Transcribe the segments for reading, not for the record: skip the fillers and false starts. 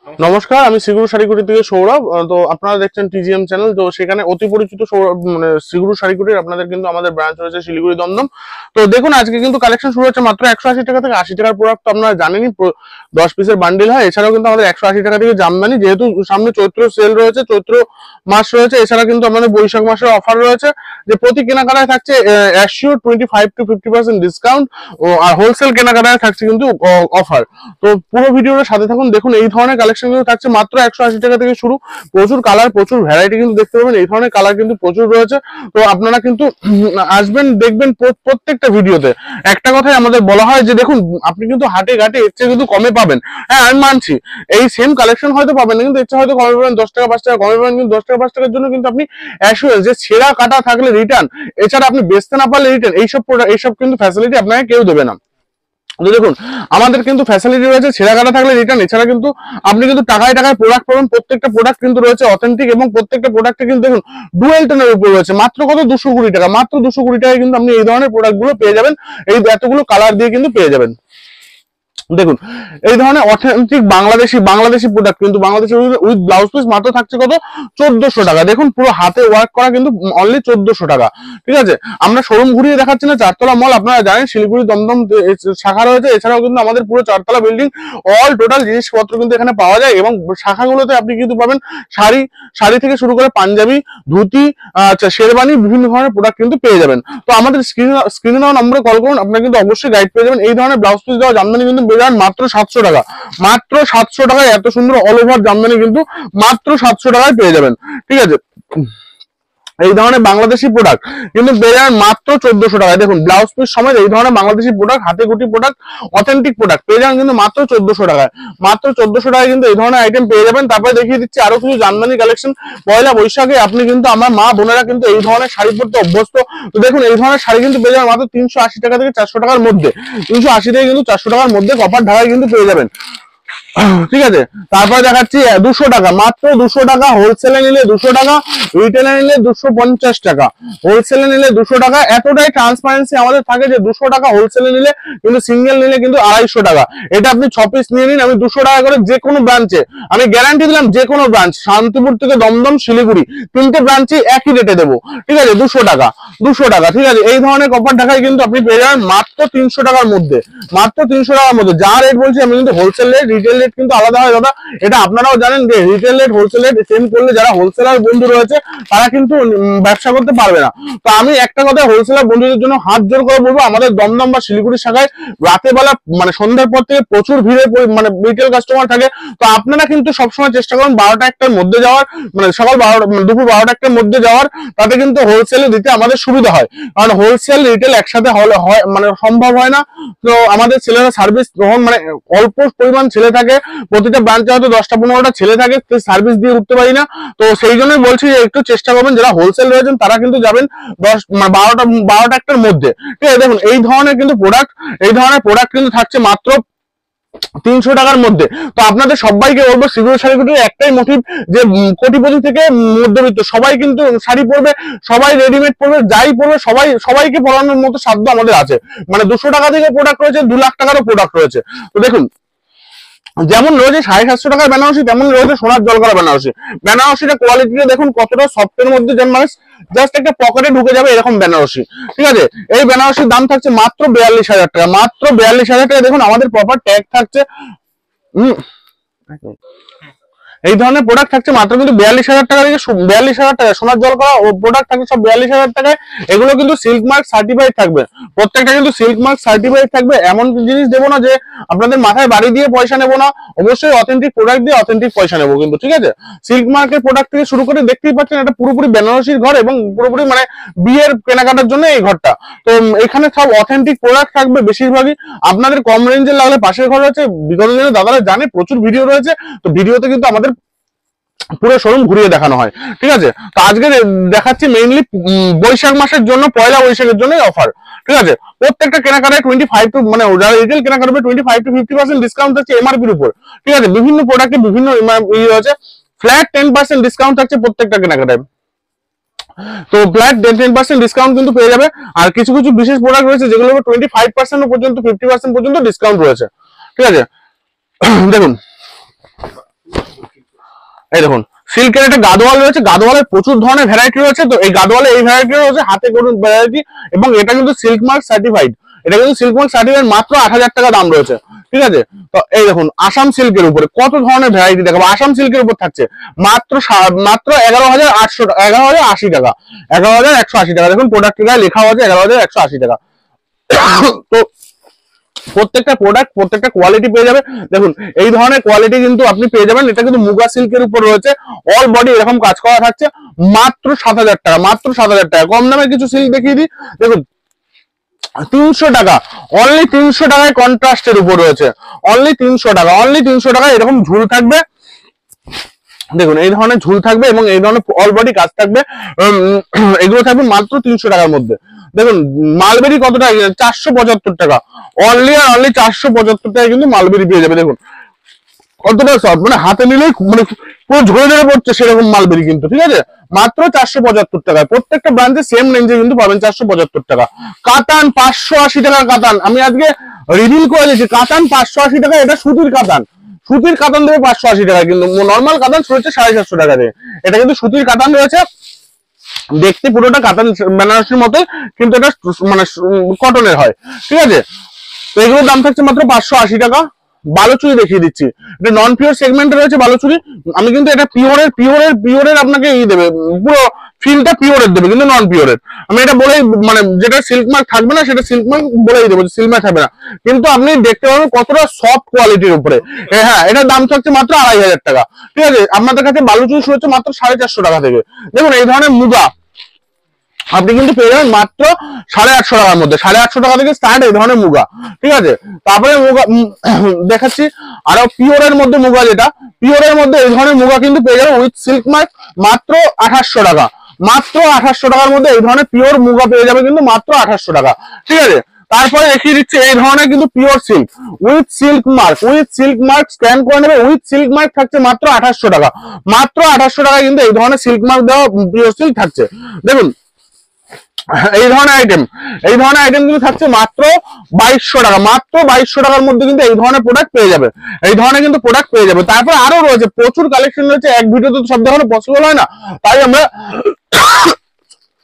নমস্কার, আমি শ্রীগুরু শাড়িকুটি থেকে সৌরভ। তো আপনারা দেখছেন টিজিএম চ্যানেল। তো সেখানে অতি পরিচিত সৌরভ মানে শ্রীগুরু শাড়িকুটির আপনাদের কিন্তু আমাদের ব্রাঞ্চ রয়েছে শিলিগুড়ি দমদম। তো দেখুন আজকে কিন্তু কালেকশন শুরু হচ্ছে মাত্র 180 টাকা থেকে। 80 টাকার প্রোডাক্ট তো আপনারা জানেনই, 10 পিসের বান্ডিল হয়। এছাড়াও কিন্তু আমাদের 180 টাকা থেকে জামদানি, যেহেতু সামনে চৈত্র সেল রয়েছে, চৈত্র মাস রয়েছে। এছাড়া কিন্তু আমাদের বৈশাখ মাসের অফার রয়েছে, যে প্রতি কেনাকাটায় থাকছে অ্যাসিওর 25 to 50% ডিসকাউন্ট, আর হোলসেল কেনাকাটায় থাকছে কিন্তু অফার। তো পুরো ভিডিওর সাথে থাকুন। দেখুন এই ধরনের কালেকশন কিন্তু থাকছে মাত্র 180 টাকা থেকে শুরু। প্রচুর কালার, প্রচুর ভ্যারাইটি কিন্তু দেখতে পাবেন। এই ধরনের কালার কিন্তু প্রচুর রয়েছে। তো আপনারা কিন্তু আসবেন, দেখবেন প্রত্যেকটা ভিডিওতে একটা কথাই আমাদের বলা হয় যে দেখুন আপনি কিন্তু হাটে ঘাটে এর চেয়ে কিন্তু কমে পাবেন। হ্যাঁ আমি মানছি, এই সেম কালেকশন হয়তো পাবেন না, কিন্তু এর চেয়ে হয়তো কমে পাবেন, 10 টাকা 5 টাকা কমে পাবেন। কিন্তু 10 টাকা 5 টাকার জন্য কিন্তু আপনি অ্যাসুরেন্স যে ছেঁড়া কাটা থাকলে রিটার্ন, এছাড়া আপনি বেচতে না পারলে রিটার্ন, এইসব কিন্তু ফ্যাসিলিটি আপনাকে কেউ দেবে না। দেখুন আমাদের কিন্তু ফ্যাসিলিটি রয়েছে ছেঁড়া কাটা থাকলে রিটার্ন, এছাড়া কিন্তু আপনি কিন্তু টাকায় টাকায় প্রোডাক্ট পাবেন। প্রত্যেকটা প্রোডাক্ট কিন্তু রয়েছে অথেন্টিক, এবং প্রত্যেকটা প্রোডাক্টে কিন্তু দেখুন ডুয়েল টোনের উপর রয়েছে। মাত্র কত 220 টাকা, মাত্র 220 টাকায় কিন্তু আপনি এই ধরনের প্রোডাক্ট গুলো পেয়ে যাবেন। এই এতগুলো কালার দিয়ে কিন্তু পেয়ে যাবেন। দেখুন এই ধরনের অথেন্টিক বাংলাদেশি প্রোডাক্ট কিন্তু বাংলাদেশি উইথ ব্লাউজ পিস মাত্র থাকছে কত 1400 টাকা। দেখুন পুরো হাতে ওয়ার্ক করা কিন্তু অনলি 1400 টাকা। ঠিক আছে, আমরা শোরুম ঘুরিয়ে দেখাচ্ছি না, চারতলা মল আপনারা জানেন শিলিগুড়ি দমদম শাখা রয়েছে। এছাড়াও কিন্তু আমাদের পুরো চারতলা বিল্ডিং, অল টোটাল জিনিসপত্র কিন্তু এখানে পাওয়া যায়। এবং শাখাগুলোতে আপনি কিন্তু পাবেন শাড়ি থেকে শুরু করে পাঞ্জাবি, ধুতি, শেরবানি, বিভিন্ন ধরনের প্রোডাক্ট কিন্তু পেয়ে যাবেন। তো আমাদের স্ক্রিনে দেওয়া নম্বরে কল করুন, আপনারা কিন্তু অবশ্যই গাইড পেয়ে যাবেন। এই ধরনের ব্লাউজ পিস দেওয়া জামদানি কিন্তু মাত্র 700 টাকা, মাত্র 700 টাকায় এত সুন্দর অল ওভার জামদানি কিন্তু মাত্র 700 টাকায় পেয়ে যাবেন। ঠিক আছে, এই ধরনের বাংলাদেশি প্রোডাক্ট কিন্তু পেয়ে যাবেন মাত্র 1400 টাকায়। দেখুন ব্লাউজ পিস সমেত এই ধরনের বাংলাদেশি প্রোডাক্ট, হাতে গুটি প্রোডাক্ট, অথেন্টিক প্রোডাক্ট পেয়ে যাবেন কিন্তু মাত্র 1400 টাকায়। মাত্র 1400 টাকায় কিন্তু এই ধরনের আইটেম পেয়ে যাবেন। তারপরে দেখিয়ে দিচ্ছি আরো কিছু জামদানি কালেকশন। পয়লা বৈশাখে আপনি কিন্তু, আমার মা বোনেরা কিন্তু এই ধরনের শাড়ি পরতে অভ্যস্ত। তো দেখুন এই ধরনের শাড়ি কিন্তু পেয়ে যাবেন মাত্র 380 টাকা থেকে 400 টাকার মধ্যে। 380 থেকে কিন্তু 400 টাকার মধ্যে কপার ঢাকায় কিন্তু পেয়ে যাবেন। ঠিক আছে, তারপরে দেখাচ্ছি 200 টাকা, মাত্র 200 টাকা। হোলসেলে নিলে 200 টাকা, রিটেলে নিলে 250 টাকা। হোলসেলে নিলে 200 টাকা। এতটাই ট্রান্সপারেন্সি আমাদের থাকে যে 200 টাকা হোলসেলে নিলে, কিন্তু সিঙ্গেল নিলে কিন্তু 250 টাকা। এটা আপনি 6 পিস নিয়ে নিন, আমি 200 টাকা করে যে কোনো ব্রাঞ্চে, আমি গ্যারান্টি দিলাম, যে কোনো ব্রাঞ্চ শান্তিপুর থেকে দমদম, শিলিগুড়ি, 3টে ব্রাঞ্চে একই রেটে দেবো। ঠিক আছে, 200 টাকা 200 টাকা। ঠিক আছে, এই ধরনের কপার ঢাকায় কিন্তু আপনি পেয়ে যাবেন মাত্র 300 টাকার মধ্যে, মাত্র 300 টাকার মধ্যে। যা রেট বলছি আমি কিন্তু হোলসেল রেট, রিটেল রেট কিন্তু আলাদা হয় দাদা। এটা আপনারাও জানেন যে retail rate wholesale rate same করলে যারা হোলসেলার বন্ধু রয়েছে তারা কিন্তু ব্যবসা করতে পারবে না। তো আমি একটা কথা হোলসেলার বন্ধুদের জন্য হাত জোর করে বলবো, আমাদের দমদম বা শিলিগুড়ি শাখায় রাতে বেলা মানে সন্ধ্যার পর থেকে প্রচুর ভিড়ে মানে রিটেল কাস্টমার থাকে। তো আপনারা কিন্তু সবসময় চেষ্টা করুন 12টা 1টার মধ্যে যাওয়ার, মানে সকাল 12টা দুপুর 12টা 1টার মধ্যে যাওয়ার, তাতে কিন্তু হোলসেলে দিতে আমাদের সুবিধা হয়। কারণ হোলসেল রিটেল একসাথে হলে হয় মানে সম্ভব হয় না। তো আমাদের ছেলেরা সার্ভিস যখন মানে অল্প পরিমাণ ছেলে থাকে, প্রতিটা ব্রাঞ্চে হয়তো 10টা 15টা ছেলে থাকে, সার্ভিস দিয়ে উঠতে পারি না। তো সেই জন্যই বলছি যে একটু চেষ্টা করবেন, যারা হোলসেল রয়েছেন তারা কিন্তু যাবেন 12টা 1টার মধ্যে। ঠিক আছে, দেখুন এই ধরনের কিন্তু প্রোডাক্ট, এই ধরনের প্রোডাক্ট কিন্তু থাকছে মাত্র 300 টাকার মধ্যে। তো আপনাদের সবাইকে বলবো শ্রীগুরু শাড়িকুটির একটাই মোটিভ, যে কোটিপতি থেকে মধ্যবিত্ত সবাই কিন্তু শাড়ি পরবে, সবাই রেডিমেড পরবে, যাই পরবে সবাইকে পরানোর মতো সাধ্য আমাদের আছে। মানে 200 টাকা থেকে প্রোডাক্ট রয়েছে, 2 লাখ টাকারও প্রোডাক্ট রয়েছে। তো দেখুন যেমন রয়েছে 750 টাকার বেনারসি, তেমন রয়েছে সোনার জলকরা বেনারসি। বেনারসিটা কোয়ালিটিটা দেখুন কতটা সফটের মধ্যে, যেন মানে জাস্ট একটা পকেটে ঢুকে যাবে এরকম বেনারসি। ঠিক আছে, এই বেনারসির দাম থাকছে মাত্র 42,000 টাকা, মাত্র 42,000 টাকা। দেখুন আমাদের প্রপার ট্যাগ থাকছে। এই ধরনের প্রোডাক্ট থাকছে মাত্র কিন্তু 42,000 টাকা থেকে 42,000 টাকা। সোনার জল করা ও প্রোডাক্ট থাকছে সব 42,000 টাকায়। এগুলো কিন্তু সিল্ক মার্ক সার্টিফাইড থাকবে, প্রত্যেকটা কিন্তু সিল্ক মার্ক সার্টিফাইড থাকবে। এমন জিনিস দেবো না যে আপনাদের মাথায় বাড়ি দিয়ে পয়সা নেবো না, অবশ্যই অথেন্টিক প্রোডাক্ট দিয়ে অথেন্টিক পয়সা নেবো কিন্তু। ঠিক আছে, সিল্ক মার্কের প্রোডাক্ট থেকে শুরু করে দেখতেই পাচ্ছেন এটা পুরোপুরি বেনারসির ঘর, এবং পুরোপুরি মানে বিয়ের কেনাকাটার জন্য এই ঘরটা। তো এখানে সব অথেন্টিক প্রোডাক্ট থাকবে বেশিরভাগই। আপনাদের কম রেঞ্জের লাগলে পাশের ঘর রয়েছে, বিগত দিনে দাদারা জানে প্রচুর ভিডিও রয়েছে, তো ভিডিওতে কিন্তু আমাদের পুরো শোরুম ঘুরিয়ে দেখানো হয়। ঠিক আছে, তো আজকে দেখাচ্ছি মেইনলি বৈশাখ মাসের জন্য, পয়লা বৈশাখের জন্য অফার। ঠিক আছে, প্রত্যেকটা কেনাকাটায় 25 টু মানে যারা রিটেল কেনাকাটা করবে 25 to 50% ডিসকাউন্ট থাকছে এমআরপির উপর। ঠিক আছে, বিভিন্ন প্রোডাক্টে বিভিন্ন আছে, ফ্ল্যাট 10% ডিসকাউন্ট থাকছে প্রত্যেকটা কেনাকাটায়। তো ফ্ল্যাট 10% ডিসকাউন্ট কিন্তু পেয়ে যাবে। আর কিছু কিছু বিশেষ প্রোডাক্ট রয়েছে যেগুলো 25% পর্যন্ত 50% পর্যন্ত ডিসকাউন্ট রয়েছে। ঠিক আছে, দেখুন এই দেখুন সিল্কের একটা গাদোয়াল রয়েছে, গাদোয়ালের প্রচুর ধরনের ভ্যারাইটি রয়েছে। তো এই গাদোয়ালে এই ভ্যারাইটি রয়েছে হাতে করুন ভ্যারাইটি, এবং এটা কিন্তু সিল্ক মার্ক সার্টিফাইড, এটা কিন্তু সিল্ক মার্ক সার্টিফাইড, মাত্র 8,000 টাকা দাম রয়েছে, ঠিক আছে। তো এই দেখুন আসাম সিল্কের উপরে কত ধরনের ভ্যারাইটি দেখাবো। আসাম সিল্কের উপর থাকছে মাত্র 11,800 টাকা, 11,080 টাকা, 11,180 টাকা। দেখুন প্রোডাক্টের গায়ে লেখা আছে 11,180 টাকা। তো প্রত্যেকটা প্রোডাক্ট প্রত্যেকটা কোয়ালিটি পেয়ে যাবে। দেখুন এই ধরনের কোয়ালিটি কিন্তু আপনি পেয়ে যাবেন। এটা কিন্তু মুগা সিল্কের উপর রয়েছে, অল বডি এরকম কাজ করা থাকছে, মাত্র 7,000 টাকা, মাত্র 7,000 টাকা। কম দামে কিছু সিল্ক দেখিয়ে দিই, দেখুন 300 টাকা, অনলি 300 টাকায় কন্ট্রাস্টের উপর রয়েছে, অনলি 300 টাকা, অনলি 300 টাকা। এরকম ঝুল থাকবে, দেখুন এই ধরনের ঝুল থাকবে এবং এই ধরনের অল বডি কাজ থাকবে, এগুলো থাকবে মাত্র 300 টাকার মধ্যে। দেখুন মালবেরি কত টাকা, 475 টাকা, অনলি আর অনলি 475 টাকা কিন্তু মালবেরি পেয়ে যাবে। দেখুন কতটা সফট, মানে হাতে নিলেই মানে পুরো ঝরে ঝরে পড়ছে সেরকম মালবেরি কিন্তু, ঠিক আছে, মাত্র 475 টাকায়। প্রত্যেকটা ব্র্যান্ডে সেম রেঞ্জে কিন্তু পাবেন 475 টাকা। কাতান 580 টাকা, কাতান আমি আজকে রিভিল করে দিয়েছি, কাতান 580 টাকা, এটা সুতির কাতান, সুতির কাতান দেবে 580 টাকা, কিন্তু নর্মাল কাতান রয়েছে 750 টাকা দিয়ে। এটা কিন্তু সুতির কাতান রয়েছে, দেখতে পুরোটা কাতান বেনারসির মতো, কিন্তু এটা মানে কটনের হয়, ঠিক আছে। তো এগুলোর দাম থাকছে মাত্র 580 টাকা। বালুচুরি দেখিয়ে দিচ্ছি, এটা নন পিওর সেগমেন্টে রয়েছে বালুচুরি। আমি কিন্তু এটা পিওরের আপনাকে দেবে, পুরো ফিলটা পিওরের দেবে, কিন্তু নন পিওরের আমি এটা বলেই, মানে যেটা সিল্ক মার্ক থাকবে না সেটা সিল্ক মার্ক বলেই দেবো, সিল্ক মার্ক থাকবে না, কিন্তু আপনি দেখতে পাবেন কতটা সফট কোয়ালিটির উপরে। হ্যাঁ এটার দাম থাকছে মাত্র 2,500 টাকা, ঠিক আছে। আপনাদের কাছে বালুচুরি শুরু হচ্ছে মাত্র 450 টাকা থেকে। দেখুন এই ধরনের মুগা আপনি কিন্তু পেয়ে যাবেন মাত্র 850 টাকার মধ্যে, 850 টাকা থেকে স্টার্ট এই ধরনের মুগা, ঠিক আছে। তারপরে মুগা দেখাচ্ছি আরো পিওরের মধ্যে মুগা, যেটা পিওরের মধ্যে এই ধরনের মুগা কিন্তু পেয়ে যাবেন উইথ সিল্ক মার্ক মাত্র 2800 টাকা, মাত্র 2800 টাকার মধ্যে এই ধরনের পিওর মুগা পেয়ে যাবে কিন্তু মাত্র 2800 টাকা, ঠিক আছে। তারপরে দেখিয়ে দিচ্ছে এই ধরনের কিন্তু pure silk with silk mark scan করে নেবে, উইথ সিল্ক মার্ক থাকছে মাত্র 2800 টাকা, মাত্র 2800 টাকা কিন্তু এই ধরনের সিল্ক মার্ক দেওয়া পিওর সিল্ক থাকছে। দেখুন এই ধরনের আইটেম কিন্তু থাকছে মাত্র 2200 টাকা, মাত্র 2200 টাকার মধ্যে কিন্তু এই ধরনের প্রোডাক্ট পেয়ে যাবে, এই ধরনের কিন্তু প্রোডাক্ট পেয়ে যাবে। তারপর আরো রয়েছে প্রচুর কালেকশন রয়েছে, এক ভিডিওতে তো সব দেখানো পসিবল হয় না, তাই আমরা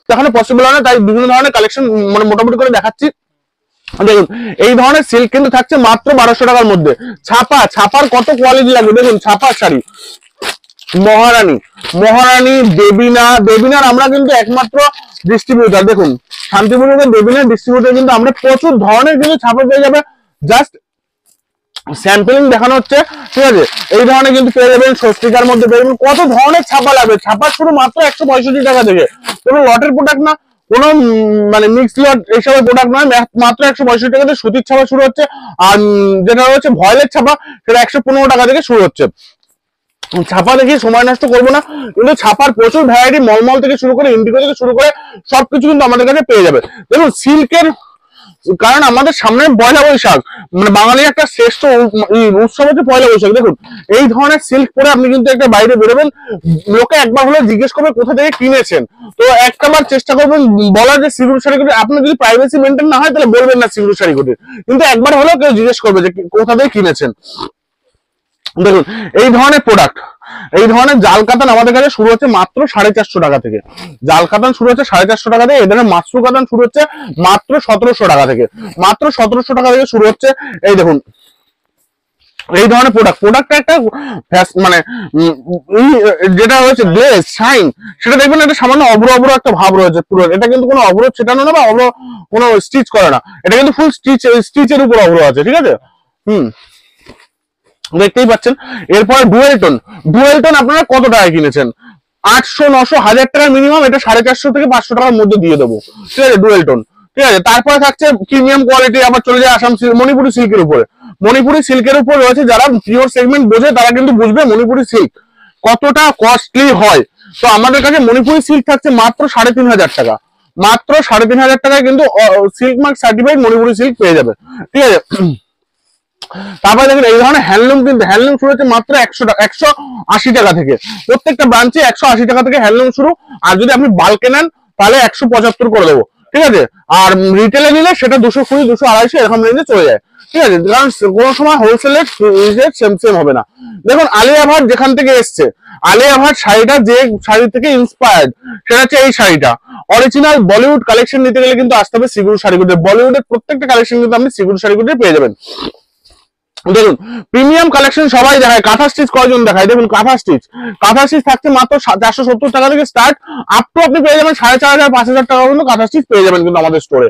দেখানো পসিবল হয় না, তাই বিভিন্ন ধরনের কালেকশন মানে মোটামুটি করে দেখাচ্ছি। দেখুন এই ধরনের সিল্ক কিন্তু থাকছে মাত্র 1200 টাকার মধ্যে। ছাপার কত কোয়ালিটি লাগবে, দেখুন ছাপার শাড়ি মহারানী বেবিনার আমরা কিন্তু একমাত্র ডিস্ট্রিবিউটার। দেখুন শান্তিপুরের বেবিনার ডিস্ট্রিবিউটার কিন্তু আমরা প্রচুর ধরনের কিন্তু ছাপা পেয়ে যাবে, জাস্ট স্যাম্পলিং দেখানো হচ্ছে, ঠিক আছে। এই ধরনের কিন্তু পেয়ে যাবেন, স্বস্তিকার মধ্যে পেয়ে যাবেন, কত ধরনের ছাপা লাগবে। ছাপা শুরু মাত্র 165 টাকা থেকে, কোনো লটের প্রোডাক্ট না, কোনো মানে মিক্স লট এইসবের প্রোডাক্ট নয়, মাত্র 165 টাকা থেকে সুতির ছাপা শুরু হচ্ছে। আর যেটা রয়েছে ভয়েলের ছাপা সেটা 115 টাকা থেকে শুরু হচ্ছে। ছাপা দেখি সময় নষ্ট করবো না, কিন্তু ছাপার প্রচুর ভ্যারাইটি, মলমল থেকে শুরু করে ইন্ডিগো থেকে শুরু করে সবকিছু কিন্তু আমাদের কাছে পেয়ে যাবে। দেখুন সিল্কের, কারণ আমাদের সামনে পয়লা বৈশাখ, মানে বাঙালির একটা শ্রেষ্ঠ উৎসব হচ্ছে পয়লা বৈশাখ। দেখুন এই ধরনের সিল্ক পরে আপনি কিন্তু একটা বাইরে বেরোবেন, লোকে একবার হলে জিজ্ঞেস করবে কোথা থেকে কিনেছেন, তো একটাবার চেষ্টা করবেন বলার যে সিগুর শাড়ি কোটি। আপনার যদি প্রাইভেসি মেনটেন না হয় তাহলে বলবেন না সিগুর শাড়ি কোটি, কিন্তু একবার হলেও কেউ জিজ্ঞেস করবে যে কোথা থেকে কিনেছেন। দেখুন এই ধরনের প্রোডাক্ট, এই ধরনের জাল কাতান আমাদের কাছে শুরু হচ্ছে মাত্র 450 টাকা থেকে, জাল কাতান শুরু হচ্ছে 450 টাকা থেকে। এই ধরনের মাশরু কাতান শুরু হচ্ছে মাত্র 1700 টাকা থেকে, মাত্র 1700 টাকা থেকে শুরু হচ্ছে। এই দেখুন এই ধরনের প্রোডাক্টটা একটা মানে যেটা হচ্ছে গ্লেজ শাইন, সেটা দেখবেন একটা সামান্য অব্র একটা ভাব রয়েছে পুরো। এটা কিন্তু কোনো অবরোধ ছেটানো না বা কোনো স্টিচ করে না, এটা কিন্তু ফুল স্টিচের উপর অব্র আছে, ঠিক আছে। দেখতেই পাচ্ছেন। এরপরে ডুয়েল টোন আপনারা কত টাকায় কিনেছেন, 800 900 1000 টাকা মিনিমাম, এটা 450 থেকে 500 টাকার মধ্যে দিয়ে দেবো, ঠিক আছে, ডুয়েল টোন, ঠিক আছে। তারপরে থাকছে প্রিমিয়াম কোয়ালিটি, আবার চলে যায় আসাম মণিপুরি সিল্কের উপরে। মণিপুরি সিল্কের উপর রয়েছে, যারা পিওর সেগমেন্ট বোঝে তারা কিন্তু বুঝবে মণিপুরি সিল্ক কতটা কস্টলি হয়। তো আমাদের কাছে মণিপুরি সিল্ক থাকছে মাত্র 3500 টাকা, মাত্র 3500 টাকায় কিন্তু silk mark certified Manipuri silk পেয়ে যাবে, ঠিক আছে। তারপরে দেখুন এই ধরনের হ্যান্ডলুম, কিন্তু হ্যান্ডলুম শুরু হচ্ছে মাত্র 180 টাকা থেকে, প্রত্যেকটা ব্রাঞ্চে 180 টাকা থেকে হ্যান্ডলুম শুরু। আর যদি আপনি বাল্কে নেন তাহলে 175 করে দেবো, ঠিক আছে। আর রিটেলে নিলে সেটা 220, 250 এরকম রেঞ্জে চলে যায়, ঠিক আছে, কারণ কোনো সময় হোলসেলের সেম সেম হবে না। দেখুন আলিয়া ভাট যেখান থেকে এসছে, আলিয়া ভাট শাড়িটা যে শাড়ি থেকে ইন্সপায়ার্ড সেটা হচ্ছে এই শাড়িটা। অরিজিনাল বলিউড কালেকশন নিতে গেলে কিন্তু আসতে হবে শ্রীগুরু শাড়িগুলো। বলিউডের প্রত্যেকটা কালেকশন কিন্তু আপনি শ্রীগুরু শাড়িগুলো পেয়ে যাবেন। দেখুন প্রিমিয়াম কালেকশন সবাই দেখায়, কাঁথা স্টিচ কয়জন দেখায়, দেখুন কাঁথা স্টিচ থাকছে মাত্র 470 টাকা থেকে স্টার্ট, আপ টু আপনি পেয়ে যাবেন 4500, 5000 টাকা পর্যন্ত কাঁথা স্টিচ পেয়ে যাবেন কিন্তু আমাদের স্টোরে।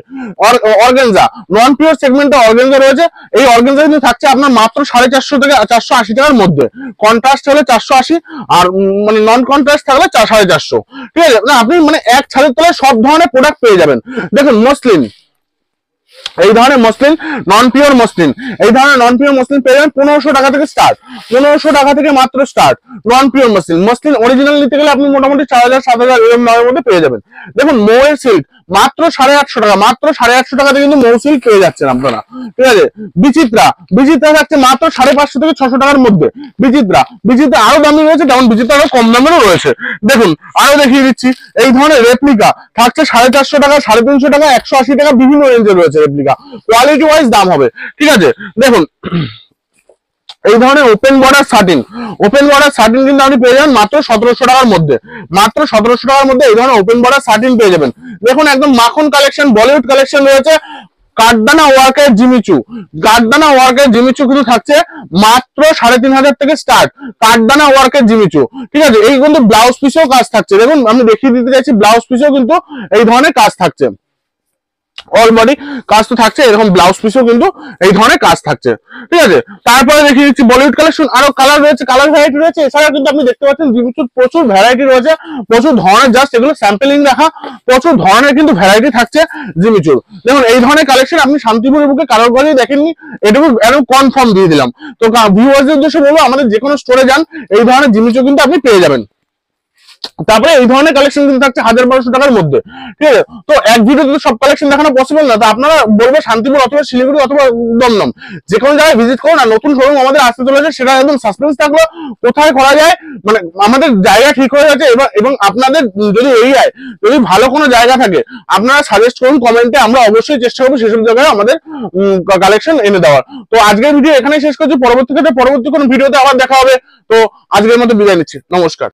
অর্গানজা নন পিওর সেগমেন্টে অর্গানজা রয়েছে, এই অর্গানজা কিন্তু থাকছে আপনার মাত্র 450 থেকে 480 টাকার মধ্যে। কন্ট্রাস্ট হলে 480, আর মানে নন কন্ট্রাস্ট থাকলে 450, ঠিক আছে, না আপনি মানে এক ছাদের তলায় সব ধরনের প্রোডাক্ট পেয়ে যাবেন। দেখুন মসলিন, এই ধরনের মসলিন নন পিওর মসলিন, এই ধরনের নন পিওর মসলিন পেয়ে যাবেন 1500 টাকা থেকে স্টার্ট, 1500 টাকা থেকে মাত্র স্টার্ট নন পিওর মসলিন অরিজিনাল নিতে গেলে আপনি মোটামুটি 4000, 7000 এরকম দামের মধ্যে পেয়ে যাবেন। দেখুন মৌয়ের সিল্ক মাত্র 850 টাকা, মাত্র 850 টাকাতে কিন্তু মৌ সিল্ক পেয়ে যাচ্ছেন আপনারা, ঠিক আছে। বিচিত্রা থাকছে মাত্র 550 থেকে 600 টাকার মধ্যে। বিচিত্রা আরো দামি রয়েছে, যেমন বিচিত্রা আরো কম দামেরও রয়েছে। দেখুন আরো দেখিয়ে দিচ্ছি, এই ধরনের রেপ্লিকা থাকছে 450 টাকা, 350 টাকা, 180 টাকা, বিভিন্ন রেঞ্জে রয়েছে রেপ্লিকা, কোয়ালিটি ওয়াইজ দাম হবে, ঠিক আছে। দেখুন এই ধরনের ওপেন বর্ডার শার্টিন কিন্তু আপনি পেয়ে যাবেন মাত্র 1700 টাকার মধ্যে, মাত্র 1700 টাকার মধ্যে এই ধরনের ওপেন বর্ডার শার্টিন পেয়ে যাবেন। দেখুন একদম মাখন কালেকশন, বলিউড কালেকশন রয়েছে। কাঠদানা ওয়ার্কের জিমিচু কিন্তু থাকছে মাত্র 3500 থেকে স্টার্ট, কাঠদানা ওয়ার্কের জিমিচু, ঠিক আছে। এই কিন্তু ব্লাউজ পিসেও কাজ থাকছে, দেখুন আমি দেখিয়ে দিতে চাইছি, ব্লাউজ পিসেও কিন্তু এই ধরনের কাজ থাকছে, অল বডি কাজ তো থাকছে, এরকম ব্লাউজ পিসও কিন্তু এই ধরনের কাজ থাকছে, ঠিক আছে। তারপরে দেখিয়ে দিচ্ছি বলিউড কালেকশন, আরো কালার রয়েছে, কালার ভ্যারাইটি রয়েছে। এছাড়া কিন্তু আপনি দেখতে পাচ্ছেন জিমিচুর প্রচুর ভ্যারাইটি রয়েছে, প্রচুর ধরনের, জাস্ট এগুলো স্যাম্পলিং রাখা, প্রচুর ধরনের কিন্তু ভ্যারাইটি থাকছে জিমিচুর। দেখুন এই ধরনের কালেকশন আপনি শান্তিপুরের বুকে কারোর কাছেই দেখেননি, এটুকু একদম কনফার্ম দিয়ে দিলাম। তো ভিউয়ার্সদের উদ্দেশ্যে বলবো, আমাদের যে কোনো স্টোরে যান, এই ধরনের জিমিচু কিন্তু আপনি পেয়ে যাবেন। তারপরে এই ধরনের কালেকশন কিন্তু থাকছে 1200 টাকার মধ্যে, ঠিক আছে। তো এক ভিডিওতে সব কালেকশন দেখানো পসিবল না, তো আপনারা বলবো শান্তিপুর অথবা শিলিগুড়ি অথবা দমদম যে কোনো জায়গায় ভিজিট করুন। আর নতুন শোরুম আমাদের আসতে চলেছে, সেটা একদম সাসপেন্স থাকলো, কোথায় করা যায়, মানে আমাদের জায়গা ঠিক হয়ে গেছে। এবং আপনাদের যদি এরিয়ায় যদি ভালো কোনো জায়গা থাকে আপনারা সাজেস্ট করুন কমেন্টে, আমরা অবশ্যই চেষ্টা করবো সেসব জায়গায় আমাদের কালেকশন এনে দেওয়ার। তো আজকের ভিডিও এখানেই শেষ করছি, পরবর্তী কোনো ভিডিওতে আবার দেখা হবে। তো আজকের মতো বিদায় নিচ্ছি, নমস্কার।